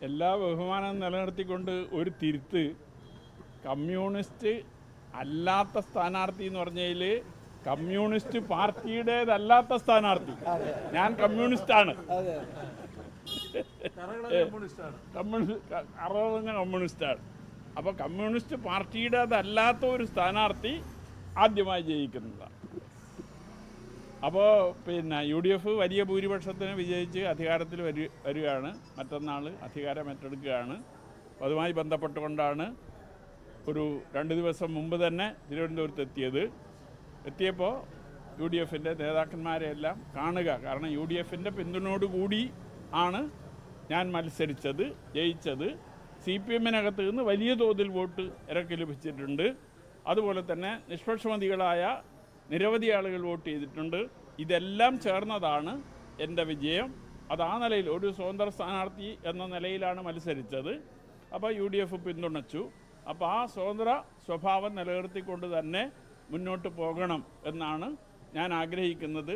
എല്ലാ ബഹുമാനം നിലനിർത്തിക്കൊണ്ട് ഒരു തിരുത്ത്, കമ്മ്യൂണിസ്റ്റ് അല്ലാത്ത സ്ഥാനാർത്ഥി എന്ന് പറഞ്ഞതിൽ കമ്മ്യൂണിസ്റ്റ് പാർട്ടിയുടേതല്ലാത്ത സ്ഥാനാർത്ഥി, ഞാൻ കമ്മ്യൂണിസ്റ്റാണ്, കമ്മ്യൂണിസ്റ്റാണ്. അപ്പോൾ കമ്മ്യൂണിസ്റ്റ് പാർട്ടിയുടേതല്ലാത്ത ഒരു സ്ഥാനാർത്ഥി ആദ്യമായി ജയിക്കുന്നതാണ്. അപ്പോൾ യു ഡി എഫ് വലിയ ഭൂരിപക്ഷത്തിന് വിജയിച്ച് അധികാരത്തിൽ വരികയാണ്. മറ്റന്നാൾ അധികാരം ഏറ്റെടുക്കുകയാണ്. അതുമായി ബന്ധപ്പെട്ടുകൊണ്ടാണ് ഒരു 2 ദിവസം മുമ്പ് തന്നെ തിരുവനന്തപുരത്ത് എത്തിയപ്പോൾ യു ഡി എഫിൻ്റെ നേതാക്കന്മാരെയെല്ലാം കാണുക. കാരണം യു ഡി എഫിൻ്റെ പിന്തുണയോടുകൂടി ആണ് ഞാൻ മത്സരിച്ചത്, ജയിച്ചത്. CPM-നകത്ത് നിന്ന് വലിയ തോതിൽ വോട്ട് ഇറക്കി ലഭിച്ചിട്ടുണ്ട്. അതുപോലെ തന്നെ നിഷ്പക്ഷമതികളായ നിരവധി ആളുകൾ വോട്ട് ചെയ്തിട്ടുണ്ട്. ഇതെല്ലാം ചേർന്നതാണ് എൻ്റെ വിജയം. അത് ആ നിലയിൽ ഒരു സ്വതന്ത്ര സ്ഥാനാർത്ഥി എന്ന നിലയിലാണ് മത്സരിച്ചത്. അപ്പോൾ UDF പിന്തുണച്ചു. അപ്പോൾ ആ സ്വതന്ത്ര സ്വഭാവം നിലനിർത്തിക്കൊണ്ട് തന്നെ മുന്നോട്ട് പോകണം എന്നാണ് ഞാൻ ആഗ്രഹിക്കുന്നത്.